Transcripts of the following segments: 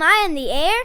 Am I in the air?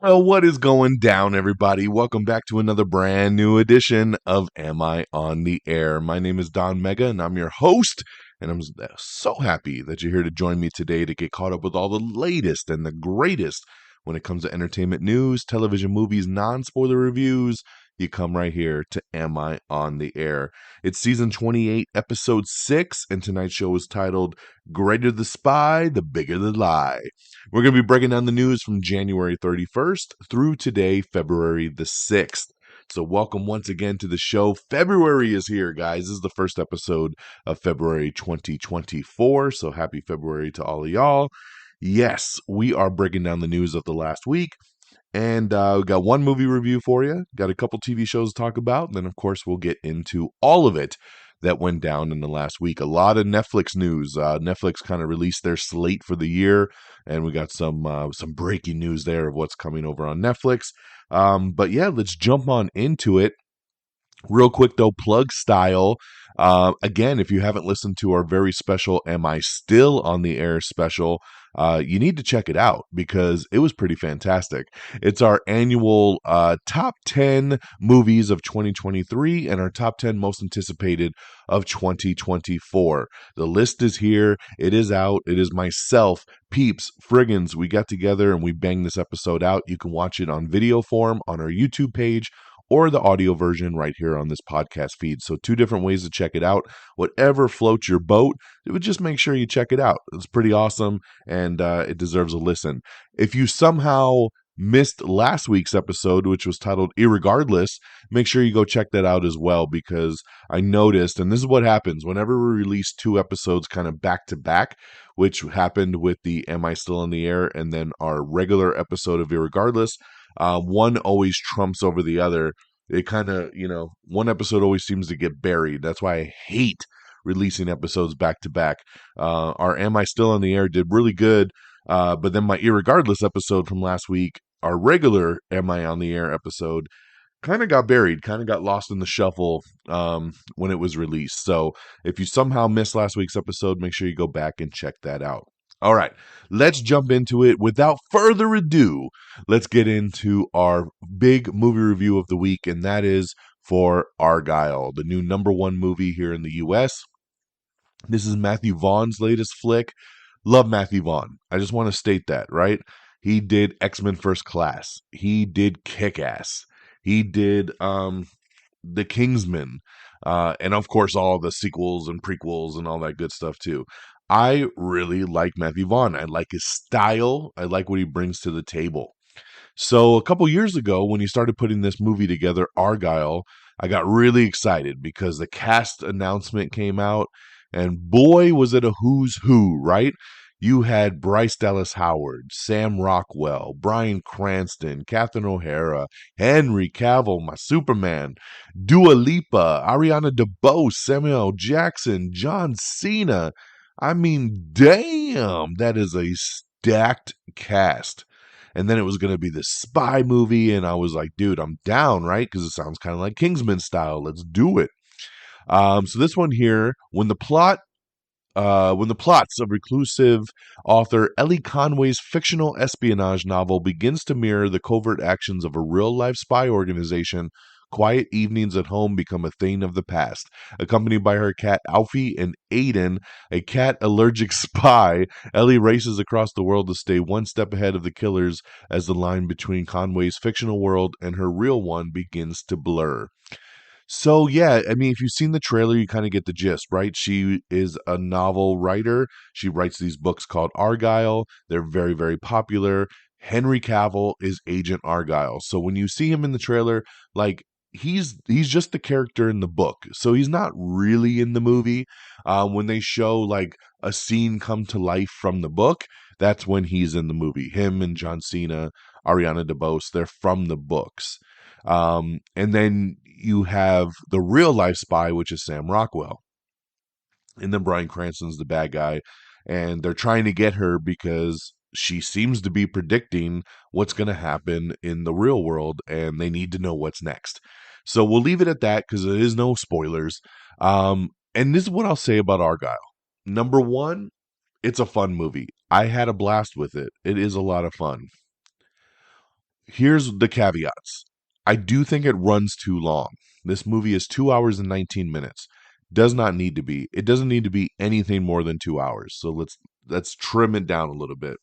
Well, what is going down, everybody? Welcome back to another brand new edition of Am I on the Air? My name is DONMEGA, and I'm your host, and I'm so happy that you're here to join me today to get caught up with all the latest and the greatest when it comes to entertainment news, television, movies, non-spoiler reviews. You come right here to Am I on the Air? It's season 28, episode 6, and tonight's show is titled Greater the Spy, the Bigger the Lie. We're going to be breaking down the news from January 31st through today, February the 6th. So welcome once again to the show. February is here, guys. This is the first episode of February 2024. So happy February to all of y'all. Yes, we are breaking down the news of the last week. And we got one movie review for you. Got a couple TV shows to talk about. And then, of course, we'll get into all of it that went down in the last week. A lot of Netflix news. Netflix kind of released their slate for the year, and we got some breaking news there of what's coming over on Netflix. But yeah, let's jump on into it. Real quick though, plug style. Again, if you haven't listened to our very special Am I Still on the Air special, you need to check it out because it was pretty fantastic. It's our annual top 10 movies of 2023 and our top 10 most anticipated of 2024. The list is here. It is out. It is myself, Peeps, Friggins. We got together and we banged this episode out. You can watch it on video form on our YouTube page or the audio version right here on this podcast feed. So 2 different ways to check it out. Whatever floats your boat, it would just make sure you check it out. It's pretty awesome, and it deserves a listen. If you somehow missed last week's episode, which was titled Irregardless, make sure you go check that out as well, because I noticed, and this is what happens whenever we release 2 episodes kind of back to back, which happened with the Am I Still on the Air and then our regular episode of Irregardless, one always trumps over the other. It kind of, one episode always seems to get buried. That's why I hate releasing episodes back to back. Our Am I Still on the Air did really good, but then my Irregardless episode from last week, our regular Am I on the Air episode, kind of got buried, kind of got lost in the shuffle when it was released. So if you somehow missed last week's episode, make sure you go back and check that out. All right, let's jump into it. Without further ado, let's get into our big movie review of the week, and that is for Argylle, the new #1 movie here in the U.S. This is Matthew Vaughn's latest flick. Love Matthew Vaughn. I just want to state that, right? He did X-Men First Class. He did Kick-Ass. He did The Kingsman. And, of course, all the sequels and prequels and all that good stuff, too. I really like Matthew Vaughn. I like his style. I like what he brings to the table. So a couple years ago, when he started putting this movie together, Argylle, I got really excited because the cast announcement came out, and boy, was it a who's who, right? You had Bryce Dallas Howard, Sam Rockwell, Bryan Cranston, Catherine O'Hara, Henry Cavill, my Superman, Dua Lipa, Ariana DeBose, Samuel L. Jackson, John Cena. I mean, damn, that is a stacked cast. And then it was going to be this spy movie, and I was like, dude, I'm down, right? Because it sounds kind of like Kingsman style. Let's do it. So this one here, when the plots of reclusive author Ellie Conway's fictional espionage novel begins to mirror the covert actions of a real-life spy organization, quiet evenings at home become a thing of the past. Accompanied by her cat Alfie and Aiden, a cat-allergic spy, Ellie races across the world to stay one step ahead of the killers as the line between Conway's fictional world and her real one begins to blur. So, yeah, I mean, if you've seen the trailer, you kind of get the gist, right? She is a novel writer. She writes these books called Argylle. They're very, very popular. Henry Cavill is Agent Argylle. So when you see him in the trailer, like, he's just the character in the book, so he's not really in the movie. When they show like a scene come to life from the book, that's when he's in the movie. Him and John Cena, Ariana DeBose, they're from the books. And then you have the real life spy, which is Sam Rockwell, and then Bryan Cranston's the bad guy, and they're trying to get her because she seems to be predicting what's going to happen in the real world, and they need to know what's next. So we'll leave it at that because there is no spoilers. And this is what I'll say about Argylle. Number one, it's a fun movie. I had a blast with it. It is a lot of fun. Here's the caveats. I do think it runs too long. This movie is 2 hours and 19 minutes. Does not need to be. It doesn't need to be anything more than 2 hours. So let's trim it down a little bit.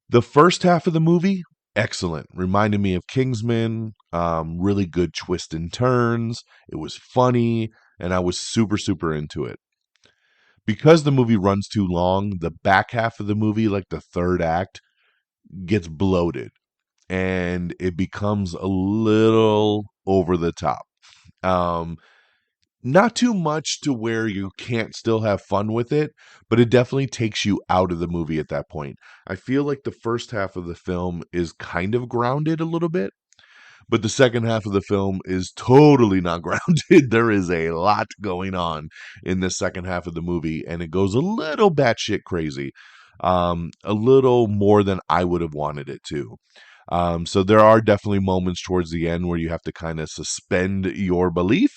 The first half of the movie, excellent. Reminded me of Kingsman. Really good twists and turns. It was funny, and I was super, super into it. Because the movie runs too long, the back half of the movie, like the third act, gets bloated and it becomes a little over the top. Um, Not too much to where you can't still have fun with it, but it definitely takes you out of the movie at that point. I feel like the first half of the film is kind of grounded a little bit, but the second half of the film is totally not grounded. There is a lot going on in the second half of the movie, and it goes a little batshit crazy, a little more than I would have wanted it to. So there are definitely moments towards the end where you have to kind of suspend your belief.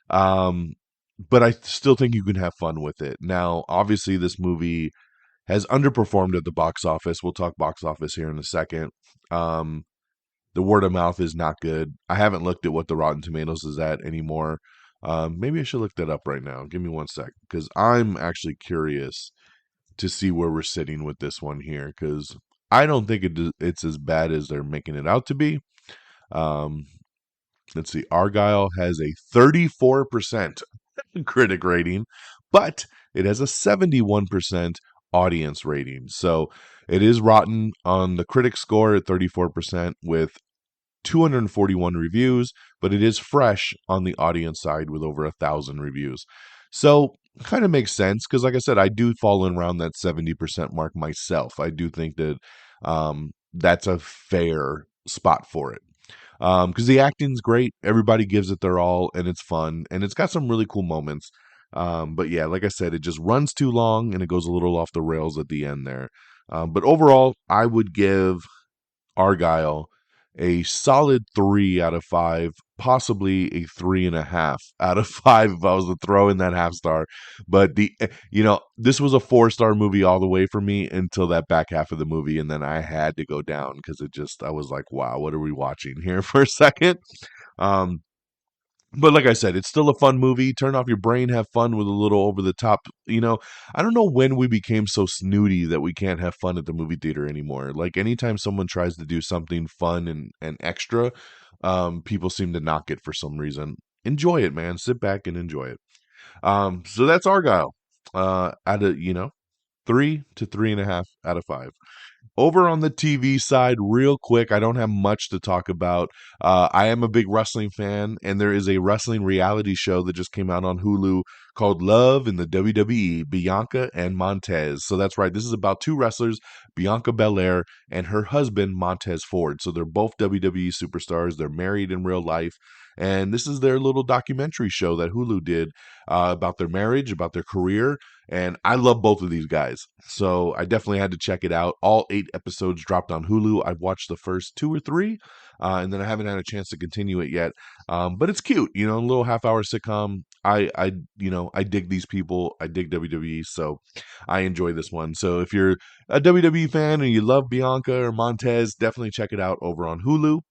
Um, but I still think you can have fun with it. Now, obviously, this movie has underperformed at the box office. We'll talk box office here in a second. Um, the word of mouth is not good. I haven't looked at what the Rotten Tomatoes is at anymore. Maybe I should look that up right now. Give me one sec, because I'm actually curious to see where we're sitting with this one here, because I don't think it's as bad as they're making it out to be. Um, let's see. Argylle has a 34% critic rating, but it has a 71% audience rating. So it is rotten on the critic score at 34% with 241 reviews, but it is fresh on the audience side with over 1,000 reviews. So kind of makes sense because, like I said, I do fall in around that 70% mark myself. I do think that that's a fair spot for it. Because the acting's great, everybody gives it their all, and it's fun, and it's got some really cool moments. But yeah, like I said, it just runs too long, and it goes a little off the rails at the end there. But overall, I would give Argylle a solid 3 out of 5, possibly a 3.5 out of 5 if I was to throw in that half star. But this was a 4-star movie all the way for me until that back half of the movie, and then I had to go down because I was like, wow, what are we watching here for a second? Um, but like I said, it's still a fun movie. Turn off your brain, have fun with a little over the top. I don't know when we became so snooty that we can't have fun at the movie theater anymore. Like anytime someone tries to do something fun and extra, people seem to knock it for some reason. Enjoy it, man. Sit back and enjoy it. So that's Argylle. Out of 3 to 3.5 out of 5. Over on the TV side, real quick, I don't have much to talk about. I am a big wrestling fan, and there is a wrestling reality show that just came out on Hulu called Love in the WWE, Bianca and Montez. So that's right, this is about two wrestlers, Bianca Belair and her husband, Montez Ford. So they're both WWE superstars. They're married in real life. And this is their little documentary show that Hulu did about their marriage, about their career, and I love both of these guys. So I definitely had to check it out. All 8 episodes dropped on Hulu. I've watched the first 2 or 3, and then I haven't had a chance to continue it yet. But it's cute, a little half-hour sitcom. I dig these people. I dig WWE, so I enjoy this one. So if you're a WWE fan and you love Bianca or Montez, definitely check it out over on Hulu.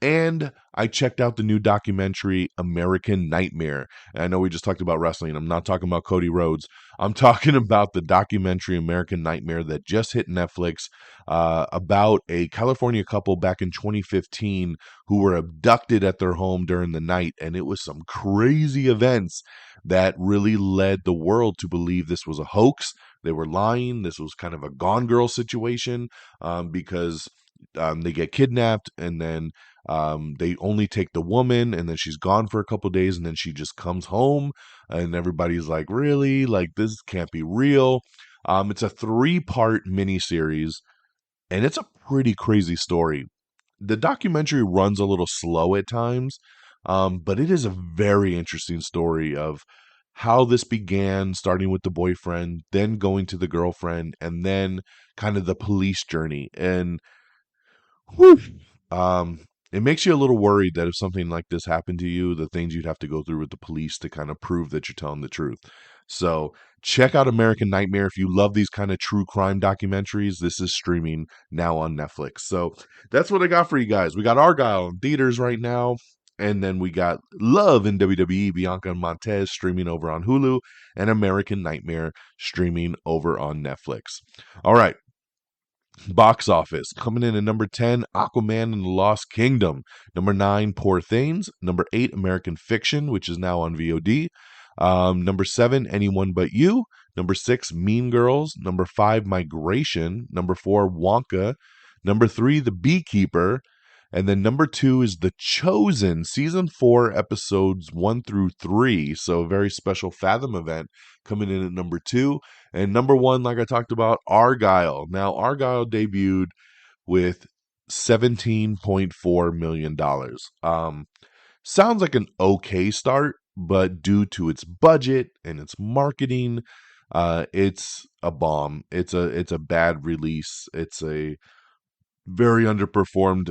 And I checked out the new documentary, American Nightmare. And I know we just talked about wrestling. I'm not talking about Cody Rhodes. I'm talking about the documentary, American Nightmare, that just hit Netflix about a California couple back in 2015 who were abducted at their home during the night. And it was some crazy events that really led the world to believe this was a hoax. They were lying. This was kind of a Gone Girl situation because they get kidnapped and then They only take the woman, and then she's gone for a couple days, and then she just comes home, and everybody's like, really? Like, this can't be real. It's a 3-part miniseries, and it's a pretty crazy story. The documentary runs a little slow at times, but it is a very interesting story of how this began, starting with the boyfriend, then going to the girlfriend, and then kind of the police journey. And whew, um, it makes you a little worried that if something like this happened to you, the things you'd have to go through with the police to kind of prove that you're telling the truth. So check out American Nightmare. If you love these kind of true crime documentaries, this is streaming now on Netflix. So that's what I got for you guys. We got Argylle in theaters right now. And then we got Love in WWE, Bianca and Montez streaming over on Hulu, and American Nightmare streaming over on Netflix. All right. Box office coming in at number 10, Aquaman and the Lost Kingdom. Number 9, Poor Things. Number 8, American Fiction, which is now on VOD. Number 7, Anyone But You. Number 6, Mean Girls. Number 5, Migration. Number 4, Wonka. Number 3, The Beekeeper. And then number 2 is The Chosen, season 4, episodes 1 through 3. So a very special Fathom event coming in at number 2. And number 1, like I talked about, Argylle. Now, Argylle debuted with $17.4 million. Sounds like an okay start, but due to its budget and its marketing, it's a bomb. It's a bad release. It's a very underperformed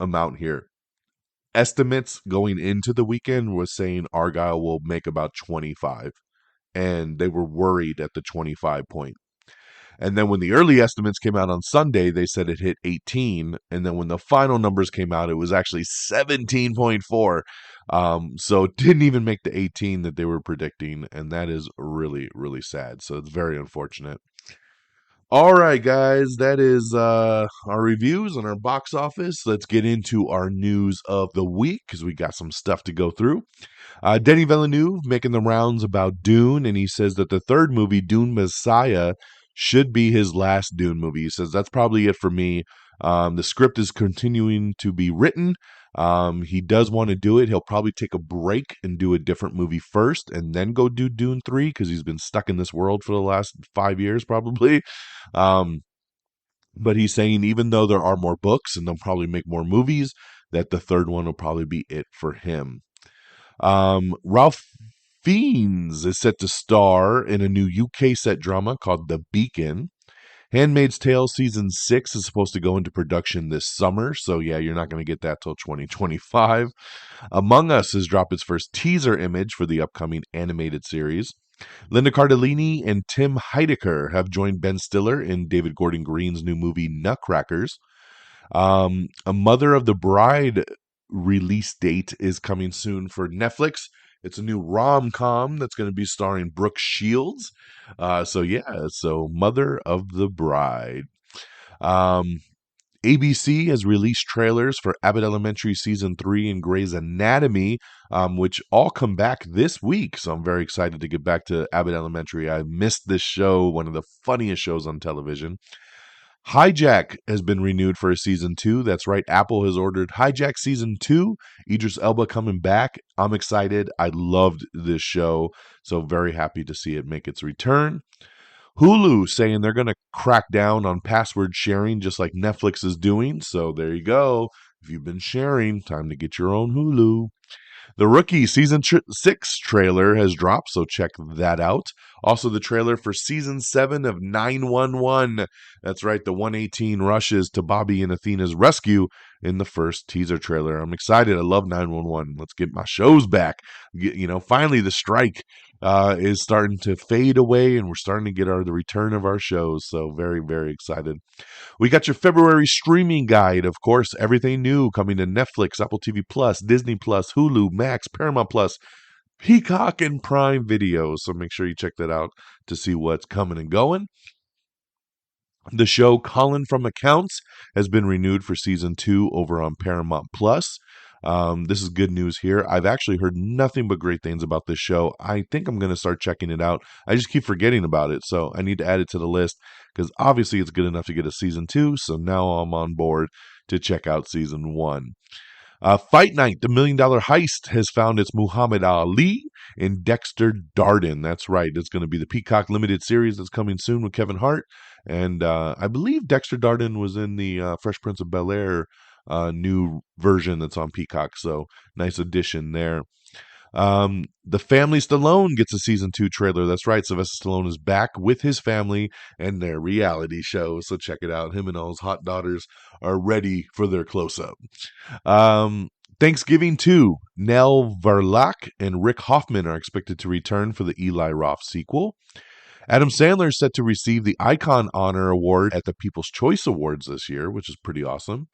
amount here. Estimates going into the weekend was saying Argylle will make about 25, and they were worried at the 25 point. And then when the early estimates came out on Sunday, they said it hit 18. And then when the final numbers came out, it was actually 17.4. So it didn't even make the 18 that they were predicting. And that is really, really sad. So it's very unfortunate. All right, guys, that is our reviews and our box office. Let's get into our news of the week because we got some stuff to go through. Denis Villeneuve making the rounds about Dune, and he says that the third movie, Dune Messiah, should be his last Dune movie. He says that's probably it for me. The script is continuing to be written. He does want to do it. He'll probably take a break and do a different movie first and then go do Dune 3 because he's been stuck in this world for the last 5 years probably. Um, but he's saying even though there are more books and they'll probably make more movies, that the third one will probably be it for him. Ralph Fiennes is set to star in a new UK set drama called The Beacon. Handmaid's Tale season 6 is supposed to go into production this summer, so yeah, you're not going to get that till 2025. Among Us has dropped its first teaser image for the upcoming animated series. Linda Cardellini and Tim Heidecker have joined Ben Stiller in David Gordon Green's new movie Nutcrackers. A Mother of the Bride release date is coming soon for Netflix. It's a new rom-com that's going to be starring Brooke Shields. So Mother of the Bride. ABC has released trailers for Abbott Elementary Season 3 and Grey's Anatomy, which all come back this week. So I'm very excited to get back to Abbott Elementary. I missed this show, one of the funniest shows on television. Hijack has been renewed for a season 2. That's right, Apple has ordered Hijack season 2. Idris Elba coming back. I'm excited. I loved this show, so very happy to see it make its return. Hulu saying they're going to crack down on password sharing just like Netflix is doing. So there you go. If you've been sharing, time to get your own Hulu. The Rookie Season 6 trailer has dropped, so check that out. Also, the trailer for Season 7 of 911. That's right, the 118 rushes to Bobby and Athena's rescue in the first teaser trailer. I'm excited. I love 911. Let's get my shows back. Finally, the strike is starting to fade away, and we're starting to get the return of our shows. So very, very excited. We got your February streaming guide, of course, everything new coming to Netflix, Apple TV Plus, Disney Plus, Hulu, Max, Paramount Plus, Peacock, and Prime Video. So make sure you check that out to see what's coming and going. The show Colin from Accounts has been renewed for season 2 over on Paramount Plus. This is good news here. I've actually heard nothing but great things about this show. I think I'm going to start checking it out. I just keep forgetting about it, so I need to add it to the list because obviously it's good enough to get a season 2. So now I'm on board to check out season 1. Fight Night, the $1 Million Heist, has found its Muhammad Ali in Dexter Darden. That's right. It's going to be the Peacock limited series that's coming soon with Kevin Hart. And I believe Dexter Darden was in the Fresh Prince of Bel-Air new version that's on Peacock. So nice addition there. The Family Stallone gets a season 2 trailer. That's right. Sylvester Stallone is back with his family and their reality show. So check it out. Him and all his hot daughters are ready for their close-up. Thanksgiving 2, Nell Varlach and Rick Hoffman are expected to return for the Eli Roth sequel. Adam Sandler is set to receive the Icon Honor Award at the People's Choice Awards this year, which is pretty awesome.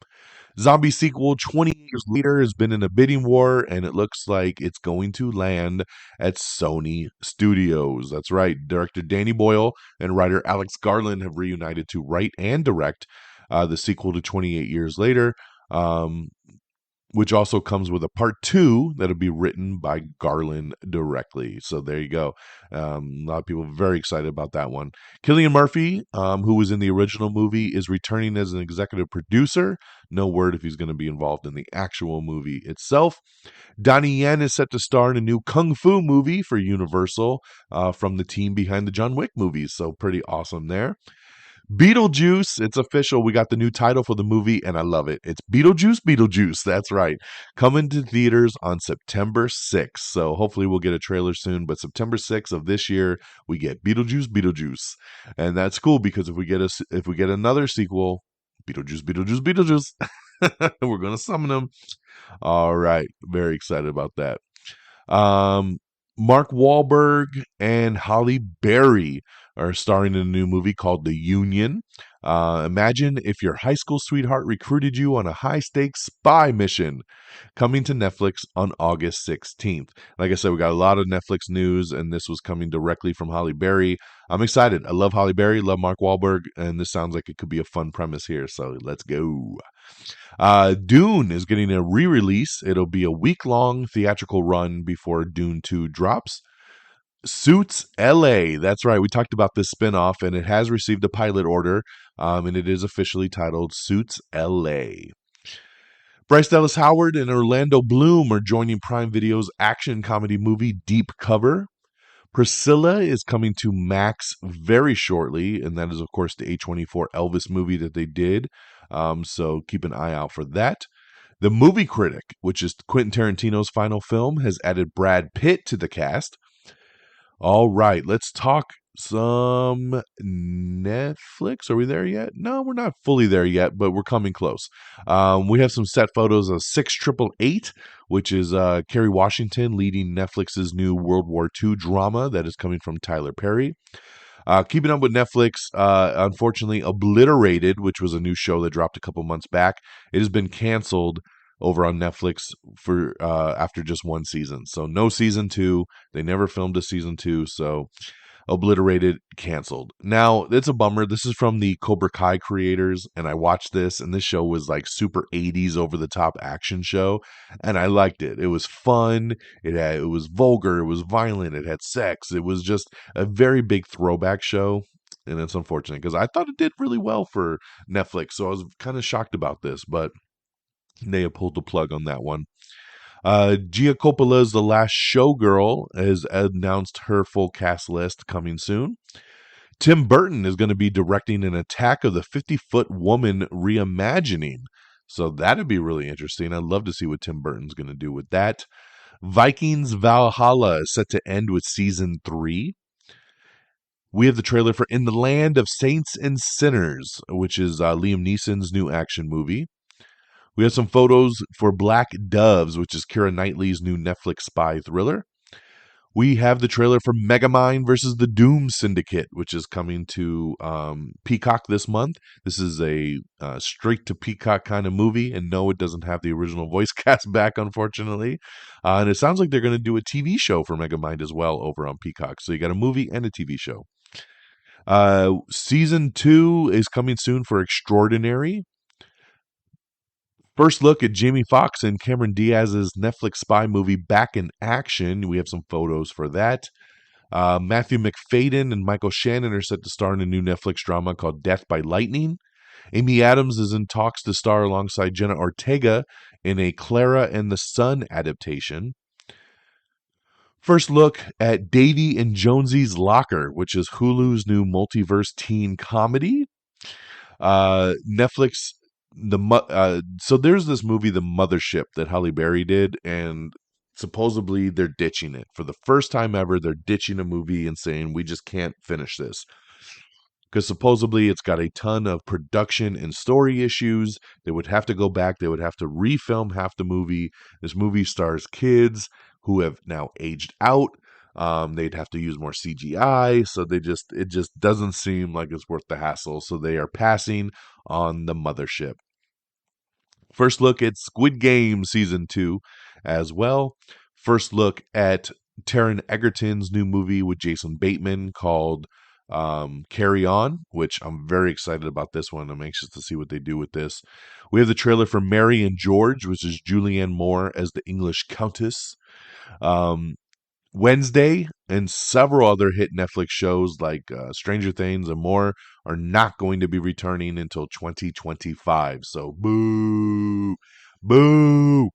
Zombie sequel 20 years later has been in a bidding war, and it looks like it's going to land at Sony Studios. That's right. Director Danny Boyle and writer Alex Garland have reunited to write and direct the sequel to 28 Years Later, which also comes with a part 2 that'll be written by Garland directly. So there you go. A lot of people are very excited about that one. Cillian Murphy, who was in the original movie, is returning as an executive producer. No word if he's going to be involved in the actual movie itself. Donnie Yen is set to star in a new Kung Fu movie for Universal from the team behind the John Wick movies. So pretty awesome there. Beetlejuice, it's official. We got the new title for the movie, and I love it. It's Beetlejuice, Beetlejuice. That's right. Coming to theaters on September 6th. So hopefully we'll get a trailer soon. But September 6th of this year, we get Beetlejuice, Beetlejuice, and that's cool because if we get another sequel, Beetlejuice, Beetlejuice, Beetlejuice, we're gonna summon them. All right, very excited about that. Mark Wahlberg and Halle Berry are starring in a new movie called The Union. Imagine if your high school sweetheart recruited you on a high-stakes spy mission. Coming to Netflix on August 16th. Like I said, we got a lot of Netflix news, and this was coming directly from Halle Berry. I'm excited. I love Halle Berry, love Mark Wahlberg, and this sounds like it could be a fun premise here, so let's go. Dune is getting a re-release. It'll be a week-long theatrical run before Dune 2 drops. Suits LA. That's right. We talked about this spinoff, and it has received a pilot order, and it is officially titled Suits LA. Bryce Dallas Howard and Orlando Bloom are joining Prime Video's action comedy movie Deep Cover. Priscilla is coming to Max very shortly, and that is, of course, the A24 Elvis movie that they did. So keep an eye out for that. The Movie Critic, which is Quentin Tarantino's final film, has added Brad Pitt to the cast. All right, let's talk some Netflix. Are we there yet? No, we're not fully there yet, but we're coming close. We have some set photos of 6888, which is Kerry Washington leading Netflix's new World War II drama that is coming from Tyler Perry. Keeping up with Netflix, unfortunately, Obliterated, which was a new show that dropped a couple months back, it has been canceled over on Netflix for after just one season. So no season 2. They never filmed a season 2, so Obliterated canceled. Now, it's a bummer. This is from the Cobra Kai creators, and I watched this, and this show was like super 80s over-the-top action show, and I liked it. It was fun. It was vulgar. It was violent. It had sex. It was just a very big throwback show, and it's unfortunate because I thought it did really well for Netflix, so I was kind of shocked about this, but they have pulled the plug on that one. Gia Coppola's The Last Showgirl has announced her full cast list coming soon. Tim Burton is going to be directing an Attack of the 50-Foot Woman reimagining. So that'd be really interesting. I'd love to see what Tim Burton's going to do with that. Vikings Valhalla is set to end with season 3. We have the trailer for In the Land of Saints and Sinners, which is Liam Neeson's new action movie. We have some photos for Black Doves, which is Keira Knightley's new Netflix spy thriller. We have the trailer for Megamind versus the Doom Syndicate, which is coming to Peacock this month. This is a straight-to-Peacock kind of movie, and no, it doesn't have the original voice cast back, unfortunately. And it sounds like they're going to do a TV show for Megamind as well over on Peacock. So you got a movie and a TV show. Season 2 is coming soon for Extraordinary. First look at Jamie Foxx and Cameron Diaz's Netflix spy movie Back in Action. We have some photos for that. Matthew McFadden and Michael Shannon are set to star in a new Netflix drama called Death by Lightning. Amy Adams is in talks to star alongside Jenna Ortega in a Clara and the Sun adaptation. First look at Davy and Jonesy's Locker, which is Hulu's new multiverse teen comedy. Netflix, so there's this movie, The Mothership, that Halle Berry did, and supposedly they're ditching it. For the first time ever, they're ditching a movie and saying, we just can't finish this. Because supposedly it's got a ton of production and story issues. They would have to go back. They would have to refilm half the movie. This movie stars kids who have now aged out. They'd have to use more CGI. So it just doesn't seem like it's worth the hassle. So they are passing on The Mothership. First look at Squid Game Season 2 as well. First look at Taron Egerton's new movie with Jason Bateman called Carry On, which I'm very excited about this one. I'm anxious to see what they do with this. We have the trailer for Mary and George, which is Julianne Moore as the English Countess. Wednesday and several other hit Netflix shows like Stranger Things and more are not going to be returning until 2025. So boo, boo.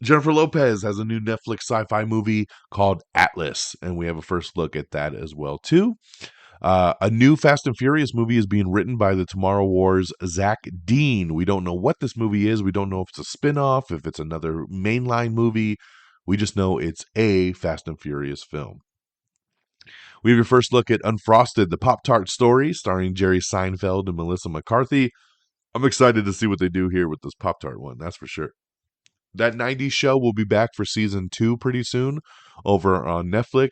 Jennifer Lopez has a new Netflix sci-fi movie called Atlas, and we have a first look at that as well too. A new Fast and Furious movie is being written by the Tomorrow War's Zach Dean. We don't know what this movie is. We don't know if it's a spin-off, if it's another mainline movie. We just know it's a Fast and Furious film. We have your first look at Unfrosted, the Pop-Tart story, starring Jerry Seinfeld and Melissa McCarthy. I'm excited to see what they do here with this Pop-Tart one, that's for sure. That 90s show will be back for season 2 pretty soon over on Netflix.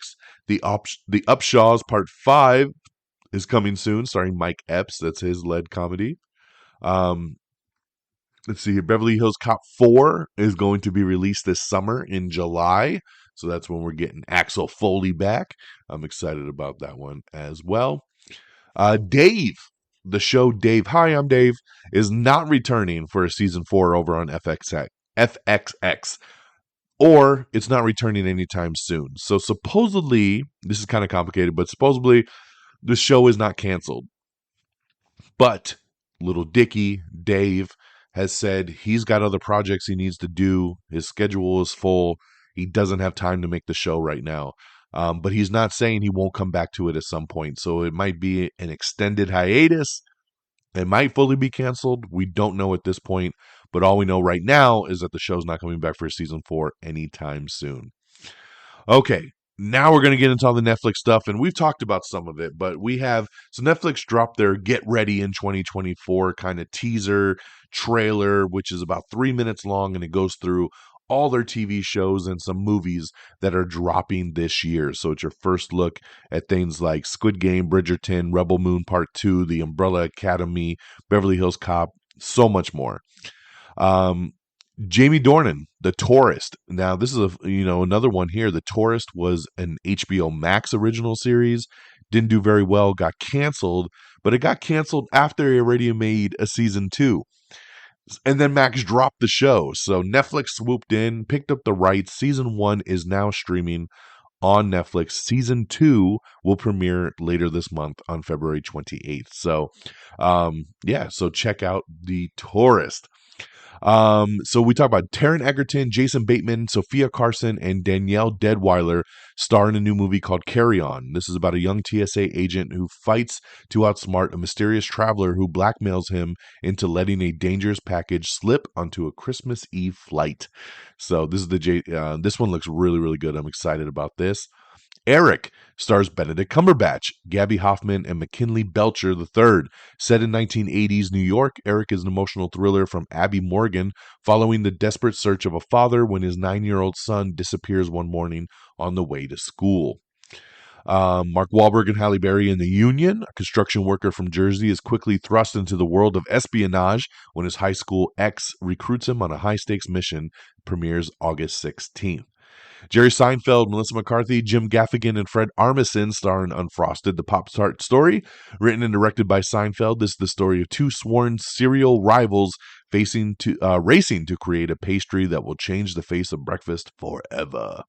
The Upshaws Part 5 is coming soon, starring Mike Epps. That's his lead comedy. Let's see here. Beverly Hills Cop 4 is going to be released this summer in July. So that's when we're getting Axel Foley back. I'm excited about that one as well. Dave, the show Dave, Hi, I'm Dave, is not returning for a season 4 over on FXX. Or it's not returning anytime soon. So supposedly, this is kind of complicated, but supposedly the show is not canceled. But little Dickie, Dave, has said he's got other projects he needs to do. His schedule is full. He doesn't have time to make the show right now. But he's not saying he won't come back to it at some point. So it might be an extended hiatus. It might fully be canceled. We don't know at this point. But all we know right now is that the show's not coming back for season 4 anytime soon. Okay, now we're going to get into all the Netflix stuff, and we've talked about some of it, but so Netflix dropped their Get Ready in 2024 kind of teaser trailer, which is about 3 minutes long, and it goes through all their TV shows and some movies that are dropping this year. So it's your first look at things like Squid Game, Bridgerton, Rebel Moon Part 2, The Umbrella Academy, Beverly Hills Cop, so much more. Jamie Dornan, The Tourist. Now, this is another one here. The Tourist was an HBO Max original series. Didn't do very well, got canceled, but it got canceled after it already made a season 2. And then Max dropped the show. So Netflix swooped in, picked up the rights. Season 1 is now streaming on Netflix. Season 2 will premiere later this month on February 28th. So, so check out The Tourist. So we talk about Taron Egerton, Jason Bateman, Sophia Carson, and Danielle Deadwyler star in a new movie called Carry On. This is about a young TSA agent who fights to outsmart a mysterious traveler who blackmails him into letting a dangerous package slip onto a Christmas Eve flight. So this is this one looks really, really good. I'm excited about this. Eric stars Benedict Cumberbatch, Gabby Hoffman, and McKinley Belcher III. Set in 1980s New York, Eric is an emotional thriller from Abby Morgan following the desperate search of a father when his 9-year-old son disappears one morning on the way to school. Mark Wahlberg and Halle Berry in The Union. A construction worker from Jersey is quickly thrust into the world of espionage when his high school ex recruits him on a high-stakes mission. Premieres August 16th. Jerry Seinfeld, Melissa McCarthy, Jim Gaffigan, and Fred Armisen star in Unfrosted, the Pop-Tart story. Written and directed by Seinfeld, this is the story of two sworn serial rivals racing to create a pastry that will change the face of breakfast forever.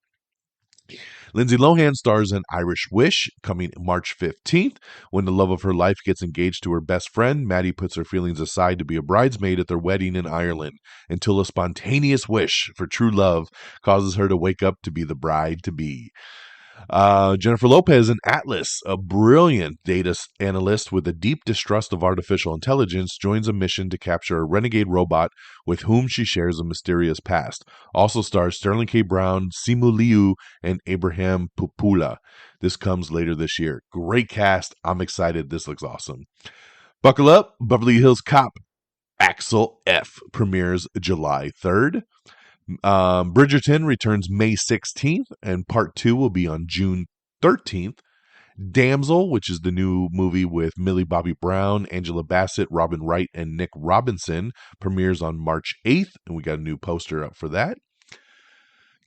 Lindsay Lohan stars in Irish Wish, coming March 15th. When the love of her life gets engaged to her best friend, Maddie puts her feelings aside to be a bridesmaid at their wedding in Ireland until a spontaneous wish for true love causes her to wake up to be the bride to be. Jennifer Lopez in Atlas, a brilliant data analyst with a deep distrust of artificial intelligence, joins a mission to capture a renegade robot with whom she shares a mysterious past. Also stars Sterling K. Brown, Simu Liu, and Abraham Pupula. This comes later this year. Great cast. I'm excited. This looks awesome. Buckle up. Beverly Hills Cop Axel F premieres July 3rd. Bridgerton returns May 16th, and part 2 will be on June 13th. Damsel, which is the new movie with Millie Bobby Brown, Angela Bassett, Robin Wright, and Nick Robinson, premieres on March 8th, and we got a new poster up for that.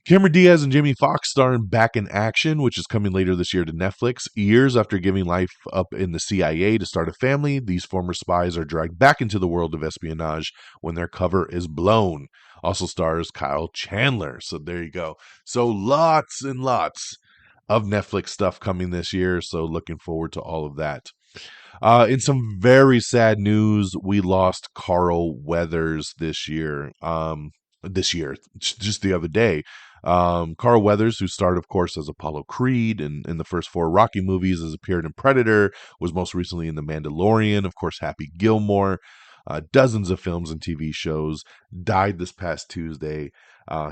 Cameron Diaz and Jamie Foxx star in Back in Action, which is coming later this year to Netflix. Years after giving life up in the CIA to start a family, these former spies are dragged back into the world of espionage when their cover is blown. Also stars Kyle Chandler. So there you go. So lots and lots of Netflix stuff coming this year. So looking forward to all of that. In some very sad news, we lost Carl Weathers this year. Just the other day. Carl Weathers, who starred, of course, as Apollo Creed and in the first 4 Rocky movies, has appeared in Predator, was most recently in The Mandalorian, of course, Happy Gilmore, dozens of films and TV shows, died this past Tuesday.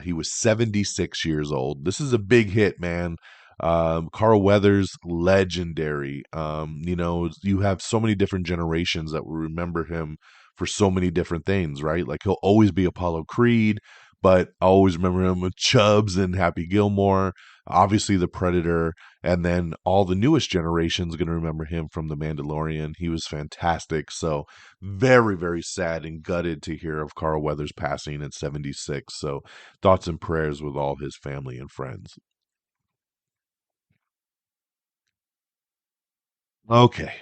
He was 76 years old. This is a big hit, man. Carl Weathers, legendary. You have so many different generations that will remember him for so many different things, right? Like he'll always be Apollo Creed, but I always remember him with Chubbs and Happy Gilmore, obviously the Predator, and then all the newest generations are going to remember him from The Mandalorian. He was fantastic. So very, very sad and gutted to hear of Carl Weathers passing at 76. So thoughts and prayers with all his family and friends. Okay,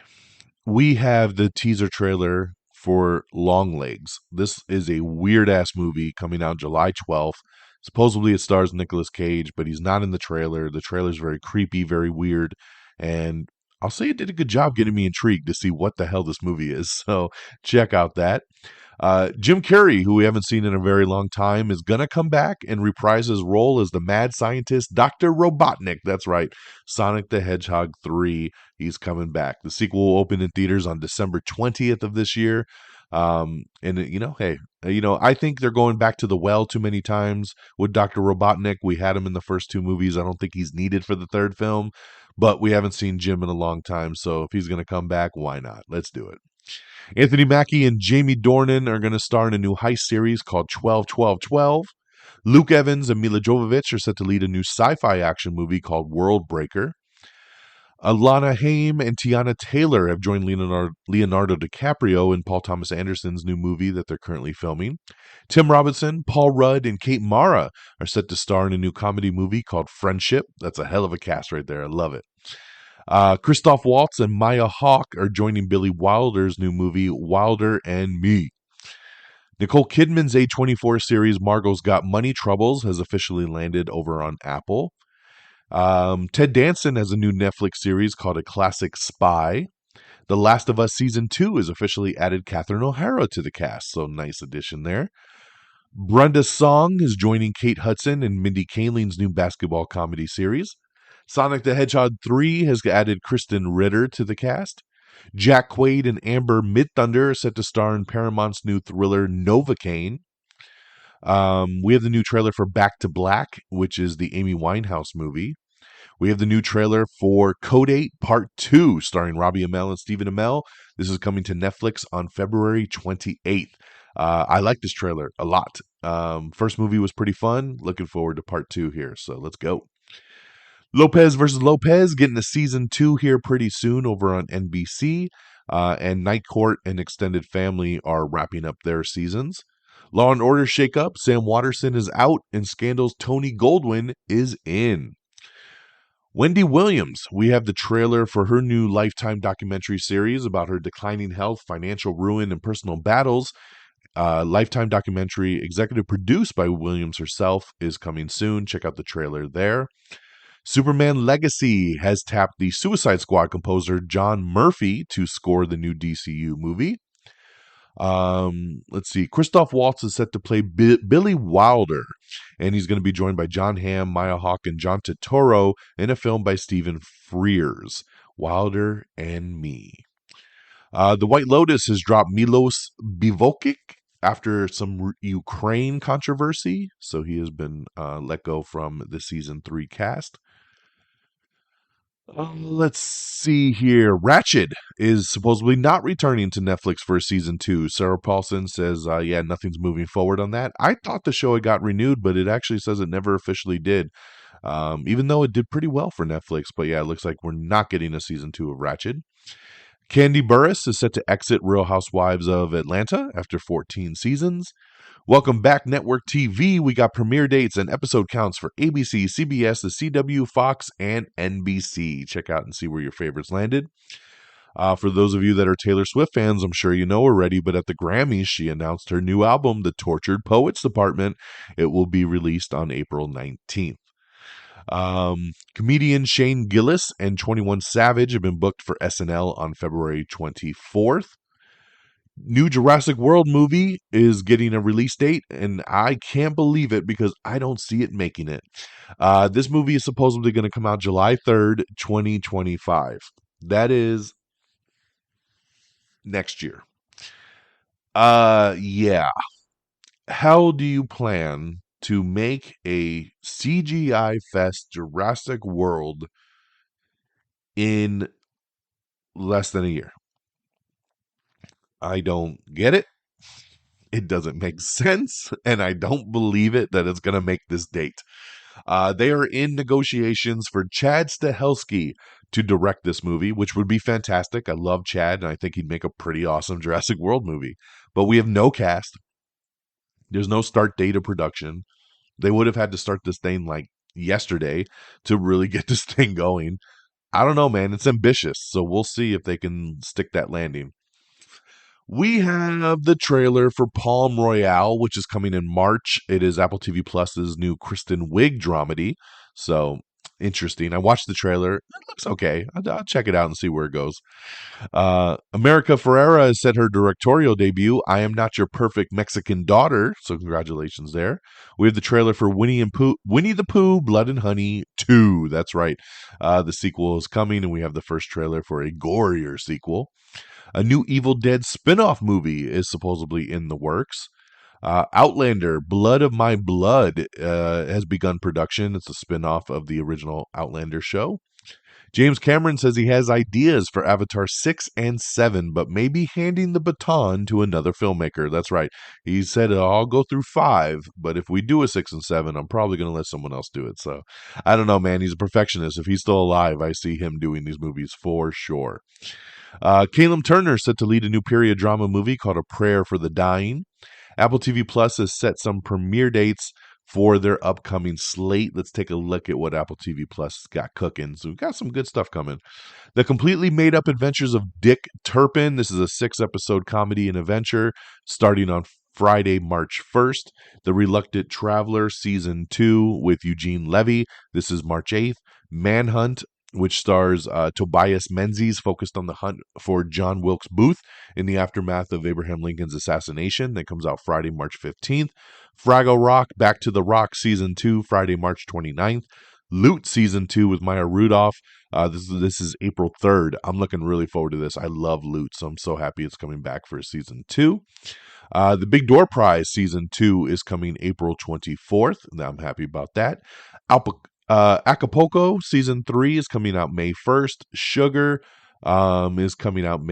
we have the teaser trailer for Longlegs. This is a weird ass movie coming out July 12th. Supposedly it stars Nicolas Cage, but he's not in the trailer. The trailer's very creepy, very weird, and I'll say it did a good job getting me intrigued to see what the hell this movie is. So check out that. Jim Carrey, who we haven't seen in a very long time, is going to come back and reprise his role as the mad scientist Dr. Robotnik. That's right, Sonic the Hedgehog 3. He's coming back. The sequel will open in theaters on December 20th of this year. I think they're going back to the well too many times with Dr. Robotnik. We had him in the first 2 movies. I don't think he's needed for the 3rd film, but we haven't seen Jim in a long time. So if he's going to come back, why not? Let's do it. Anthony Mackie and Jamie Dornan are going to star in a new heist series called 12-12-12. Luke Evans and Mila Jovovich are set to lead a new sci-fi action movie called World Breaker. Alana Haim and Tiana Taylor have joined Leonardo DiCaprio in Paul Thomas Anderson's new movie that they're currently filming. Tim Robinson, Paul Rudd, and Kate Mara are set to star in a new comedy movie called Friendship. That's a hell of a cast right there. I love it. Christoph Waltz and Maya Hawke are joining Billy Wilder's new movie, Wilder and Me. Nicole Kidman's A24 series, Margot's Got Money Troubles, has officially landed over on Apple. Ted Danson has a new Netflix series called A Classic Spy. The Last of Us Season 2 has officially added Catherine O'Hara to the cast, so nice addition there. Brenda Song is joining Kate Hudson in Mindy Kaling's new basketball comedy series. Sonic the Hedgehog 3 has added Kristen Ritter to the cast. Jack Quaid and Amber Midthunder are set to star in Paramount's new thriller Novocaine. We have the new trailer for Back to Black, which is the Amy Winehouse movie. We have the new trailer for Code 8 Part 2, starring Robbie Amell and Stephen Amell. This is coming to Netflix on February 28th. I like this trailer a lot. First movie was pretty fun. Looking forward to Part 2 here, so let's go. Lopez versus Lopez getting a season 2 here pretty soon over on NBC. And Night Court and Extended Family are wrapping up their seasons. Law and Order shakeup. Sam Waterston is out and Scandal's Tony Goldwyn is in. Wendy Williams, we have the trailer for her new Lifetime documentary series about her declining health, financial ruin, and personal battles. Lifetime documentary, executive produced by Williams herself, is coming soon. Check out the trailer there. Superman Legacy has tapped the Suicide Squad composer John Murphy to score the new DCU movie. Let's see. Christoph Waltz is set to play Billy Wilder, and he's going to be joined by John Hamm, Maya Hawke, and John Turturro in a film by Stephen Frears, Wilder and Me. The White Lotus has dropped Milos Bivokic after some Ukraine controversy, so he has been let go from the season 3 cast. Let's see here. Ratched is supposedly not returning to Netflix for season 2. Sarah Paulson says, yeah, nothing's moving forward on that. I thought the show had got renewed, but it actually says it never officially did, even though it did pretty well for Netflix. But yeah, it looks like we're not getting a season 2 of Ratched. Candy Burris is set to exit Real Housewives of Atlanta after 14 seasons. Welcome back, Network TV. We got premiere dates and episode counts for ABC, CBS, the CW, Fox, and NBC. Check out and see where your favorites landed. For those of you that are Taylor Swift fans, I'm sure you know already, but at the Grammys, she announced her new album, The Tortured Poets Department. It will be released on April 19th. Comedian Shane Gillis and 21 Savage have been booked for SNL on February 24th. New Jurassic World movie is getting a release date, and I can't believe it because I don't see it making it. This movie is supposedly going to come out July 3rd, 2025. That is next year. Yeah. How do you plan to make a CGI fest Jurassic World in less than a year? I don't get it. It doesn't make sense, and I don't believe it that it's going to make this date. They are in negotiations for Chad Stahelski to direct this movie, which would be fantastic. I love Chad, and I think he'd make a pretty awesome Jurassic World movie. But we have no cast. There's no start date of production. They would have had to start this thing like yesterday to really get this thing going. I don't know, man. It's ambitious, so we'll see if they can stick that landing. We have the trailer for Palm Royale, which is coming in March. It is Apple TV Plus's new Kristen Wiig dramedy. So interesting. I watched the trailer. It looks okay. I'll check it out and see where it goes. America Ferrera has said her directorial debut, I Am Not Your Perfect Mexican Daughter. So congratulations there. We have the trailer for Winnie the Pooh, Blood and Honey 2. That's right. The sequel is coming, and we have the first trailer for a gorier sequel. A new Evil Dead spin-off movie is supposedly in the works. Outlander, Blood of My Blood, has begun production. It's a spin-off of the original Outlander show. James Cameron says he has ideas for Avatar 6 and 7, but may be handing the baton to another filmmaker. That's right. He said, I'll go through 5, but if we do a 6 and 7, I'm probably going to let someone else do it. So, I don't know, man. He's a perfectionist. If he's still alive, I see him doing these movies for sure. Caleb Turner is set to lead a new period drama movie called A Prayer for the Dying. Apple TV Plus has set some premiere dates for their upcoming slate. Let's take a look at what Apple TV Plus got cooking. So we've got some good stuff coming. The Completely Made Up Adventures of Dick Turpin. This is a 6-episode comedy and adventure starting on Friday, March 1st. The Reluctant Traveler Season 2 with Eugene Levy. This is March 8th. Manhunt, which stars Tobias Menzies, focused on the hunt for John Wilkes Booth in the aftermath of Abraham Lincoln's assassination. That comes out Friday, March 15th. Fraggle Rock, Back to the Rock, Season 2, Friday, March 29th. Loot, Season 2 with Maya Rudolph. This is April 3rd. I'm looking really forward to this. I love Loot, so I'm so happy it's coming back for Season 2. The Big Door Prize Season 2 is coming April 24th. I'm happy about that. Acapulco Season 3 is coming out May 1st. Sugar is coming out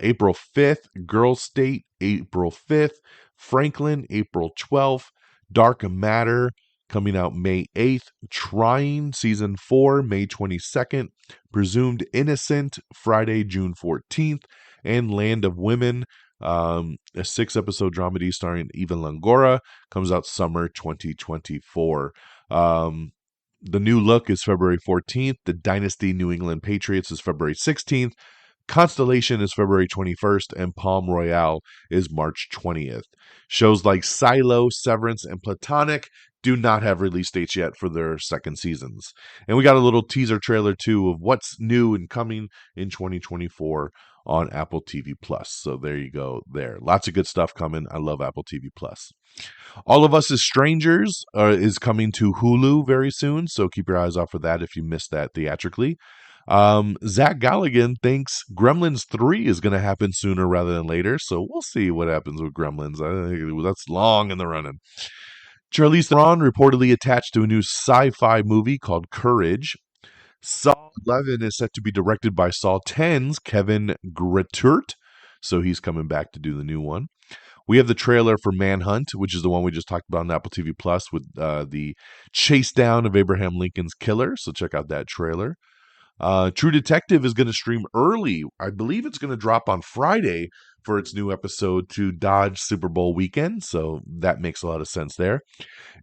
April 5th. Girl State, April 5th. Franklin, April 12th. Dark Matter, coming out May 8th. Trying, Season 4, May 22nd. Presumed Innocent, Friday, June 14th. And Land of Women, a 6-episode dramedy starring Eva Longoria, comes out summer 2024. The New Look is February 14th. The Dynasty New England Patriots is February 16th. Constellation is February 21st, and Palm Royale is March 20th. Shows like Silo, Severance, and Platonic do not have release dates yet for their second seasons. And we got a little teaser trailer, too, of what's new and coming in 2024 on Apple TV Plus. So there you go there. Lots of good stuff coming. I love Apple TV Plus. All of Us as Strangers is coming to Hulu very soon, so keep your eyes out for that if you missed that theatrically. Zach Galligan thinks Gremlins 3 is going to happen sooner rather than later, so we'll see what happens with Gremlins. I think that's long in the running. Charlize Theron reportedly attached to a new sci-fi movie called Courage. Saw 11 is set to be directed by Saw 10's Kevin Greturt, so he's coming back to do the new one. We have the trailer for Manhunt, which is the one we just talked about on Apple TV Plus with the chase down of Abraham Lincoln's killer. So check out that trailer. True Detective is going to stream early. I believe it's going to drop on Friday for its new episode to dodge Super Bowl weekend. So that makes a lot of sense there.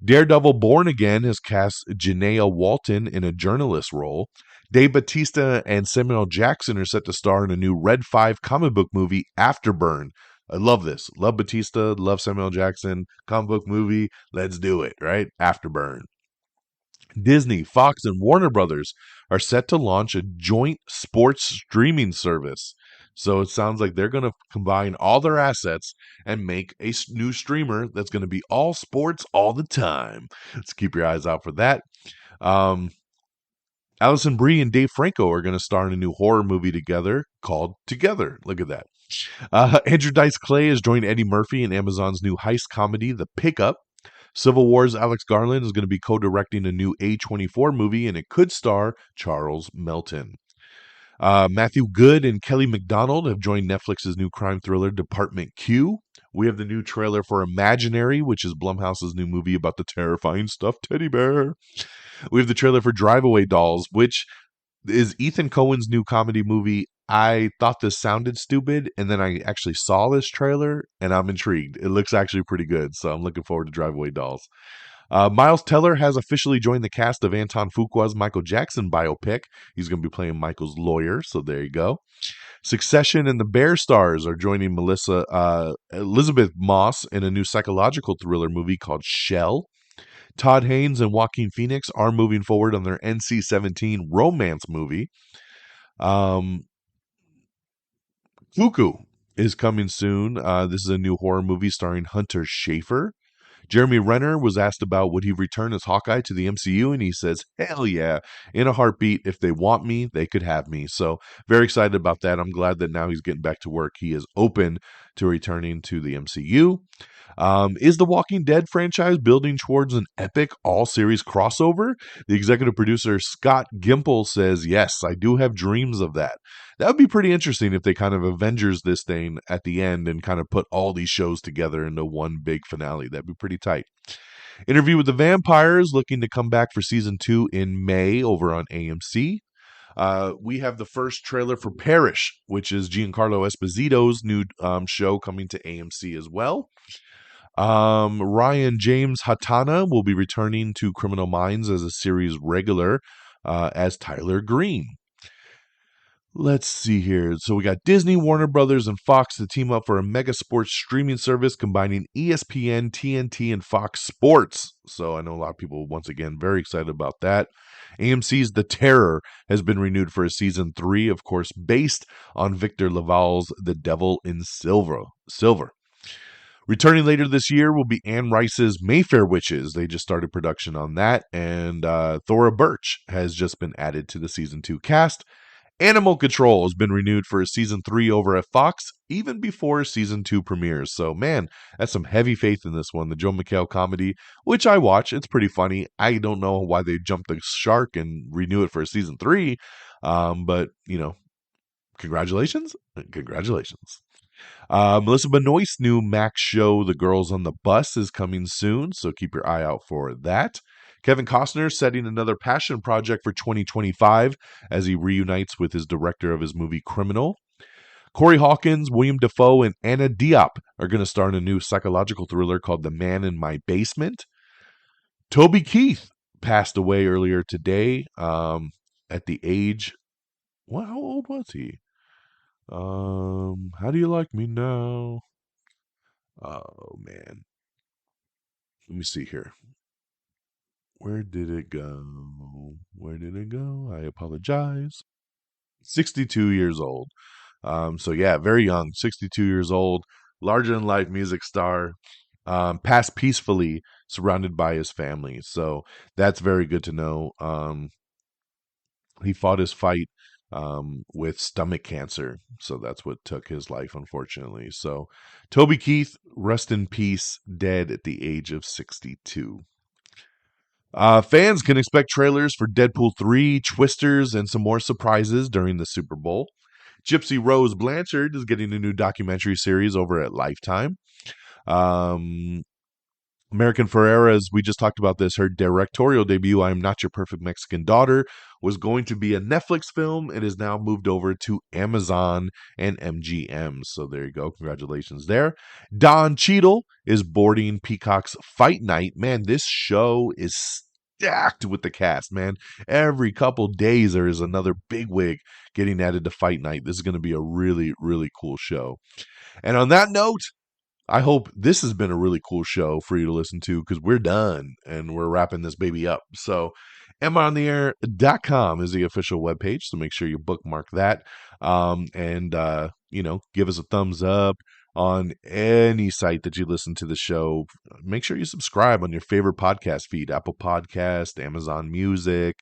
Daredevil Born Again has cast Janaea Walton in a journalist role. Dave Bautista and Samuel Jackson are set to star in a new Red 5 comic book movie, Afterburn. I love this. Love Bautista, love Samuel Jackson, comic book movie. Let's do it, right? Afterburn. Disney, Fox, and Warner Brothers are set to launch a joint sports streaming service. So it sounds like they're going to combine all their assets and make a new streamer that's going to be all sports all the time. Let's keep your eyes out for that. Allison Brie and Dave Franco are going to star in a new horror movie together called Together. Look at that. Andrew Dice Clay has joined Eddie Murphy in Amazon's new heist comedy, The Pickup. Civil War's Alex Garland is going to be co-directing a new A24 movie, and it could star Charles Melton. Matthew Good and Kelly MacDonald have joined Netflix's new crime thriller, Department Q. We have the new trailer for Imaginary, which is Blumhouse's new movie about the terrifying stuffed teddy bear. We have the trailer for Drive Away Dolls, which is Ethan Cohen's new comedy movie. I thought this sounded stupid, and then I actually saw this trailer, and I'm intrigued. It looks actually pretty good, so I'm looking forward to Drive Away Dolls. Miles Teller has officially joined the cast of Anton Fuqua's Michael Jackson biopic. He's going to be playing Michael's lawyer, so there you go. Succession and the Bear Stars are joining Elizabeth Moss in a new psychological thriller movie called Shell. Todd Haynes and Joaquin Phoenix are moving forward on their NC-17 romance movie. Cuckoo is coming soon. This is a new horror movie starring Hunter Schafer. Jeremy Renner was asked about would he return as Hawkeye to the MCU, and he says, hell yeah, in a heartbeat. If they want me, they could have me. So very excited about that. I'm glad that now he's getting back to work. He is open to returning to the MCU. Is the Walking Dead franchise building towards an epic all-series crossover? The executive producer, Scott Gimple, says, yes, I do have dreams of that. That would be pretty interesting if they kind of Avengers this thing at the end and kind of put all these shows together into one big finale. That'd be pretty tight. Interview with the Vampires, looking to come back for season 2 in May over on AMC. We have the first trailer for Parish, which is Giancarlo Esposito's new show coming to AMC as well. Ryan James Hatana will be returning to Criminal Minds as a series regular as Tyler Green. Let's see here. So we got Disney, Warner Brothers, and Fox to team up for a mega sports streaming service combining ESPN, TNT, and Fox Sports. So I know a lot of people, once again, very excited about that. AMC's The Terror has been renewed for a season 3, of course, based on Victor Laval's The Devil in Silver. Returning later this year will be Anne Rice's Mayfair Witches. They just started production on that. And Thora Birch has just been added to the season 2 cast. Animal Control has been renewed for a season 3 over at Fox, even before season 2 premieres. So, man, that's some heavy faith in this one. The Joe McHale comedy, which I watch. It's pretty funny. I don't know why they jumped the shark and renew it for a season 3. But, you know, congratulations. Congratulations. Melissa Benoist's new Max show, The Girls on the Bus, is coming soon, so keep your eye out for that. Kevin Costner setting another passion project for 2025 as he reunites with his director of his movie Criminal. Corey Hawkins, William Dafoe, and Anna Diop are going to star in a new psychological thriller called The Man in My Basement. Toby Keith passed away earlier today at the age... Well, how old was he? How do you like me now? Oh man. Let me see here. Where did it go? Where did it go? I apologize. 62 years old. So yeah, very young, 62 years old, larger than life music star, passed peacefully, surrounded by his family. So that's very good to know. He fought his fight with stomach cancer, so that's what took his life, unfortunately. So Toby Keith, rest in peace, dead at the age of 62. Fans can expect trailers for Deadpool 3, Twisters, and some more surprises during the Super Bowl. Gypsy Rose Blanchard is getting a new documentary series over at Lifetime. Um, American Ferrera, as we just talked about this, her directorial debut, I Am Not Your Perfect Mexican Daughter, was going to be a Netflix film. It is now moved over to Amazon and MGM. So there you go. Congratulations there. Don Cheadle is boarding Peacock's Fight Night. Man, this show is stacked with the cast, man. Every couple days, there is another bigwig getting added to Fight Night. This is going to be a really, really cool show. And on that note, I hope this has been a really cool show for you to listen to because we're done and we're wrapping this baby up. So, amontheair.com is the official webpage. So make sure you bookmark that. Give us a thumbs up on any site that you listen to the show. Make sure you subscribe on your favorite podcast feed, Apple Podcast, Amazon Music,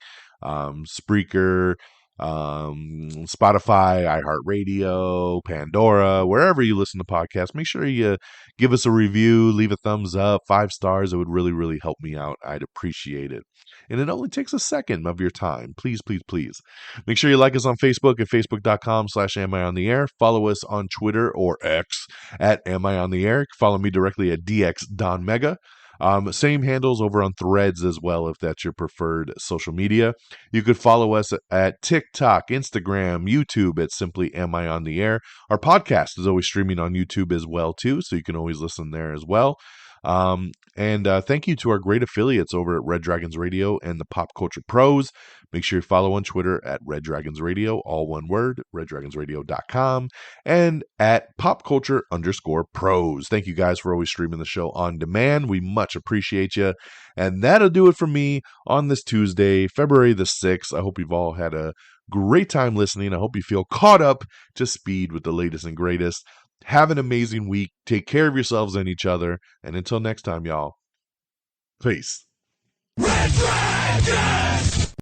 Spreaker, Spotify, iHeartRadio, Pandora, wherever you listen to podcasts. Make sure you give us a review, leave a thumbs up, 5 stars. It would really, really help me out. I'd appreciate it. And it only takes a second of your time. Please, please, please. Make sure you like us on Facebook at facebook.com/Am I on the Air. Follow us on Twitter or X at Am I on the Air. Follow me directly at DXDonMega. Same handles over on Threads as well, if that's your preferred social media. You could follow us at TikTok, Instagram, YouTube at Simply Am I on the Air. Our podcast is always streaming on YouTube as well, too, so you can always listen there as well. And thank you to our great affiliates over at Red Dragons Radio and the Pop Culture Pros. Make sure you follow on Twitter at Red Dragons Radio, all one word, reddragonsradio.com, and at popculture_pros. Thank you guys for always streaming the show on demand. We much appreciate you. And that'll do it for me on this Tuesday, February the 6th. I hope you've all had a great time listening. I hope you feel caught up to speed with the latest and greatest. Have an amazing week. Take care of yourselves and each other. And until next time, y'all, peace. Red Dragon!